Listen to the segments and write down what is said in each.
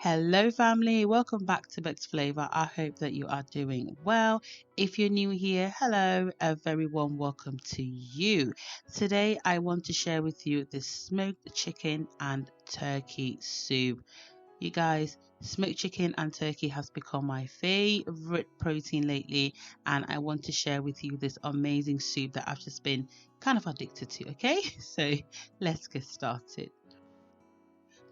Hello, family. Welcome back to Bex Flavor. I hope that you are doing well. If you're new here, hello, a very warm welcome to you. Today, I want to share with you this smoked chicken and turkey soup. You guys, smoked chicken and turkey has become my favorite protein lately, and I want to share with you this amazing soup that I've just been kind of addicted to. Okay, so let's get started.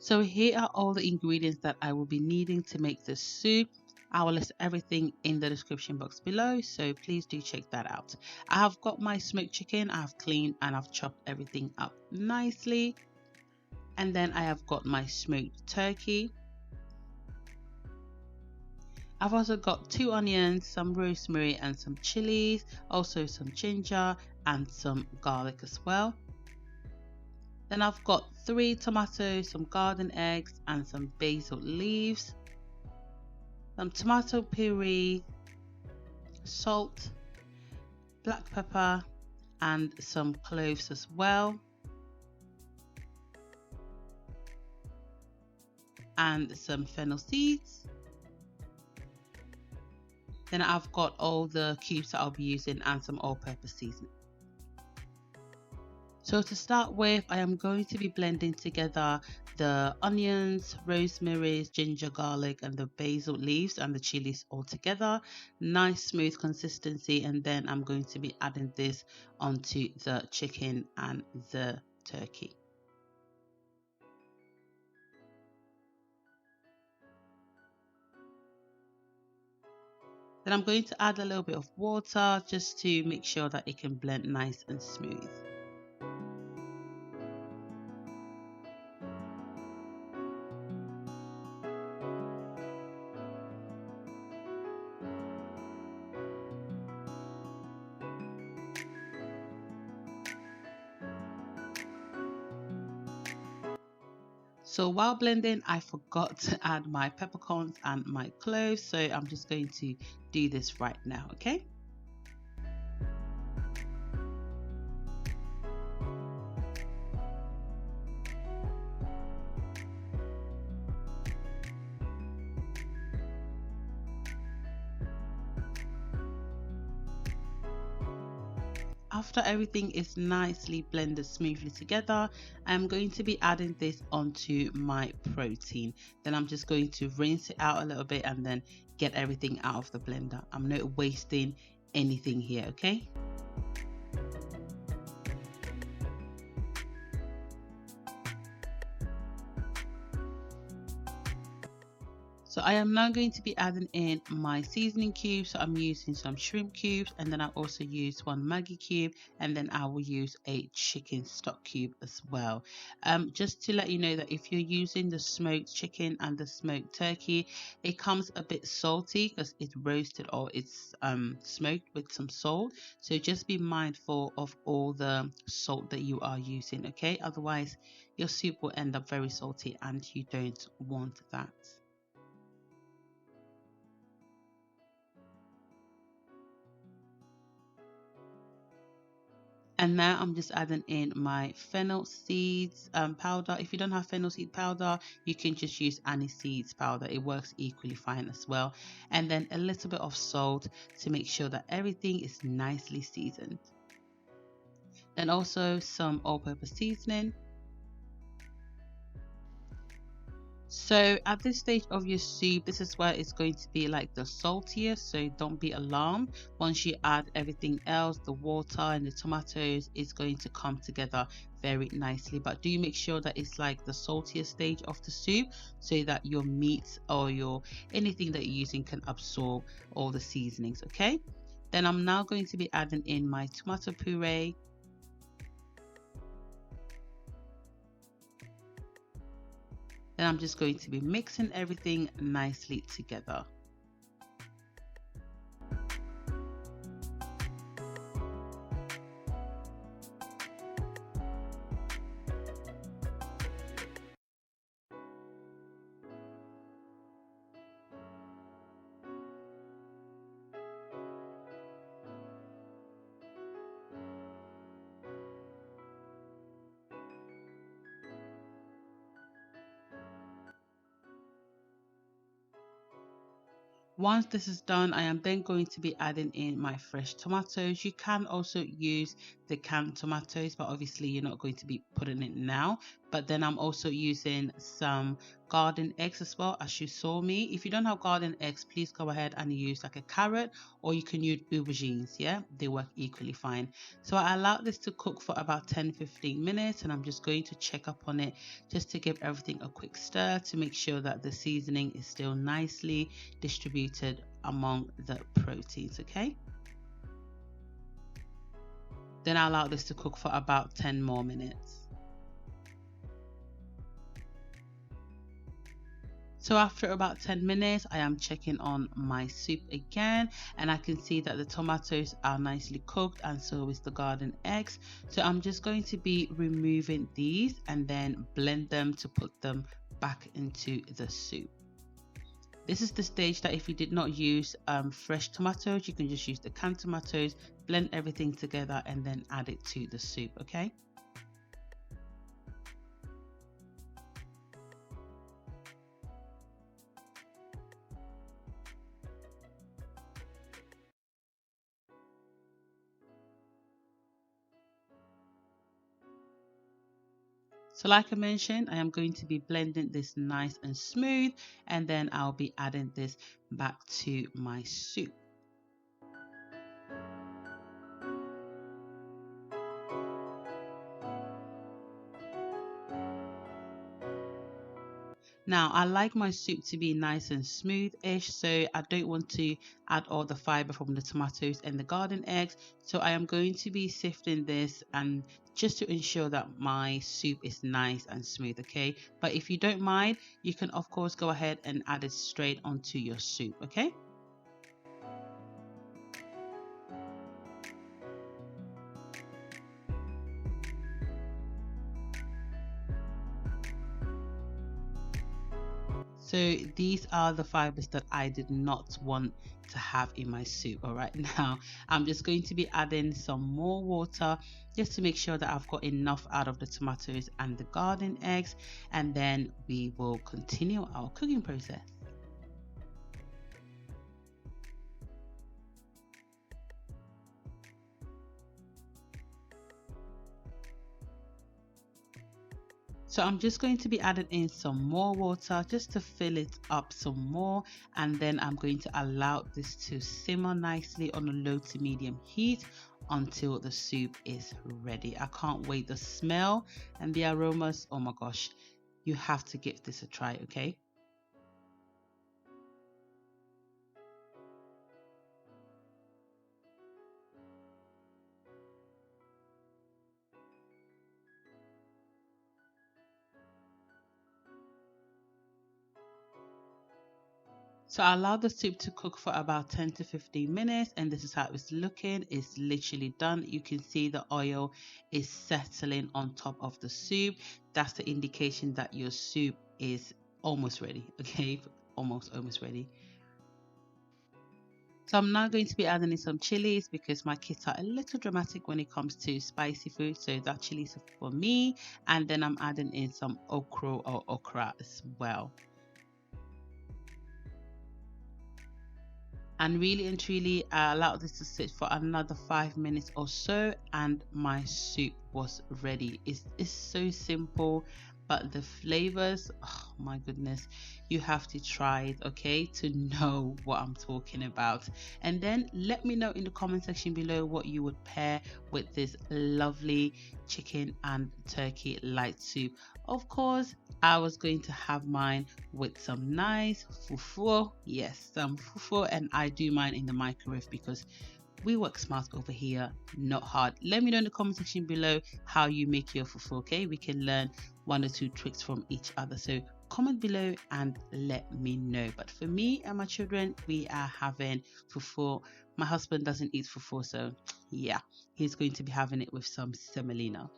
So here are all the ingredients that I will be needing to make this soup. I will list everything in the description box below, so please do check that out. I have got my smoked chicken, I have cleaned and I've chopped everything up nicely. And then I have got my smoked turkey. I've also got 2 onions, some rosemary and some chilies, also some ginger and some garlic as well. Then I've got 3 tomatoes, some garden eggs and some basil leaves, some tomato puree, salt, black pepper and some cloves as well, and some fennel seeds. Then I've got all the cubes that I'll be using and some all-purpose seasoning. So to start with, I am going to be blending together the onions, rosemary, ginger, garlic and the basil leaves and the chilies all together. Nice smooth consistency, and then I'm going to be adding this onto the chicken and the turkey. Then I'm going to add a little bit of water just to make sure that it can blend nice and smooth. So while blending, I forgot to add my peppercorns and my cloves, so I'm just going to do this right now, okay? After everything is nicely blended smoothly together, I'm going to be adding this onto my protein. Then I'm just going to rinse it out a little bit and then get everything out of the blender. I'm not wasting anything here, okay? So I am now going to be adding in my seasoning cubes. So I'm using some shrimp cubes, and then I also use 1 Maggi cube, and then I will use a chicken stock cube as well. Just to let you know that if you're using the smoked chicken and the smoked turkey, it comes a bit salty because it's roasted or it's smoked with some salt. So just be mindful of all the salt that you are using, okay? Otherwise, your soup will end up very salty and you don't want that. And now I'm just adding in my fennel seeds powder. If you don't have fennel seed powder, you can just use anise seeds powder. It works equally fine as well. And then a little bit of salt to make sure that everything is nicely seasoned. Then also some all-purpose seasoning. So at this stage of your soup, this is where it's going to be like the saltiest, so don't be alarmed. Once you add everything else, the water and the tomatoes, is going to come together very nicely. But do make sure that it's like the saltiest stage of the soup so that your meats or your anything that you're using can absorb all the seasonings, okay? Then I'm now going to be adding in my tomato puree. Then I'm just going to be mixing everything nicely together. Once this is done, I am then going to be adding in my fresh tomatoes. You can also use the canned tomatoes, but obviously you're not going to be putting it now. But then I'm also using some garden eggs as well, as you saw me. If you don't have garden eggs, please go ahead and use like a carrot, or you can use aubergines. Yeah, they work equally fine. So I allowed this to cook for about 10-15 minutes, and I'm just going to check up on it just to give everything a quick stir to make sure that the seasoning is still nicely distributed among the proteins. Okay, then I allow this to cook for about 10 more minutes. So after about 10 minutes, I am checking on my soup again, and I can see that the tomatoes are nicely cooked, and so is the garden eggs. So I'm just going to be removing these and then blend them to put them back into the soup. This is the stage that if you did not use fresh tomatoes, you can just use the canned tomatoes, blend everything together and then add it to the soup, okay? So like I mentioned, I am going to be blending this nice and smooth, and then I'll be adding this back to my soup. Now, I like my soup to be nice and smooth-ish, so I don't want to add all the fiber from the tomatoes and the garden eggs. So I am going to be sifting this, and just to ensure that my soup is nice and smooth, okay? But if you don't mind, you can of course go ahead and add it straight onto your soup, okay? So these are the fibers that I did not want to have in my soup. All right, now I'm just going to be adding some more water just to make sure that I've got enough out of the tomatoes and the garden eggs, and then we will continue our cooking process. So I'm just going to be adding in some more water just to fill it up some more, and then I'm going to allow this to simmer nicely on a low to medium heat until the soup is ready. I can't wait. The smell and the aromas, oh my gosh, you have to give this a try, okay? So I allowed the soup to cook for about 10 to 15 minutes, and this is how it's looking. It's literally done. You can see the oil is settling on top of the soup. That's the indication that your soup is almost ready, okay? Almost ready. So I'm now going to be adding in some chilies because my kids are a little dramatic when it comes to spicy food. So that chili is for me. And then I'm adding in some okra as well. And really and truly, I allowed this to sit for another 5 minutes or so, and my soup was ready. It's so simple, but the flavors, oh my goodness, you have to try it, okay, to know what I'm talking about. And then let me know in the comment section below what you would pair with this lovely chicken and turkey light soup. Of course, I was going to have mine with some nice fufu. Yes, some fufu, and I do mine in the microwave because we work smart over here, not hard. Let me know in the comment section below how you make your fufu, okay? We can learn one or two tricks from each other. So comment below and let me know. But for me and my children, we are having fufu. My husband doesn't eat fufu, so yeah, he's going to be having it with some semolina.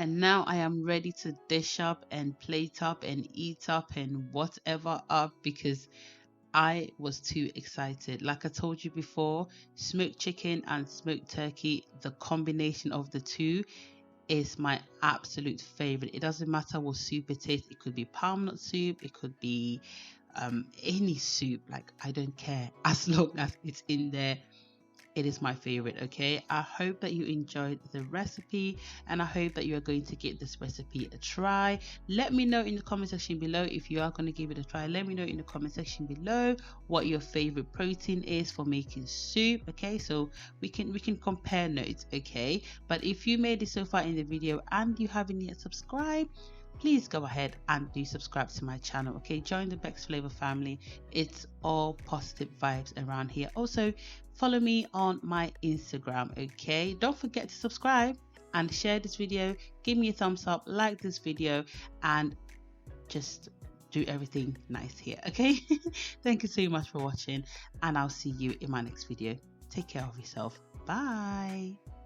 And now I am ready to dish up and plate up and eat up and whatever up because I was too excited. Like I told you before, smoked chicken and smoked turkey, the combination of the two is my absolute favorite. It doesn't matter what soup it is. It could be palm nut soup, it could be any soup. Like, I don't care, as long as it's in there. It is my favorite. Okay, I hope that you enjoyed the recipe, and I hope that you are going to give this recipe a try. Let me know in the comment section below if you are going to give it a try. Let me know in the comment section below what your favorite protein is for making soup. Okay, so we can compare notes. Okay, but if you made it so far in the video and you haven't yet subscribed, please go ahead and do subscribe to my channel. Okay, join the Bex Flavor family. It's all positive vibes around here. Also, follow me on my Instagram. Okay, don't forget to subscribe and share this video. Give me a thumbs up, like this video, and just do everything nice here. Okay, thank you so much for watching, and I'll see you in my next video. Take care of yourself. Bye.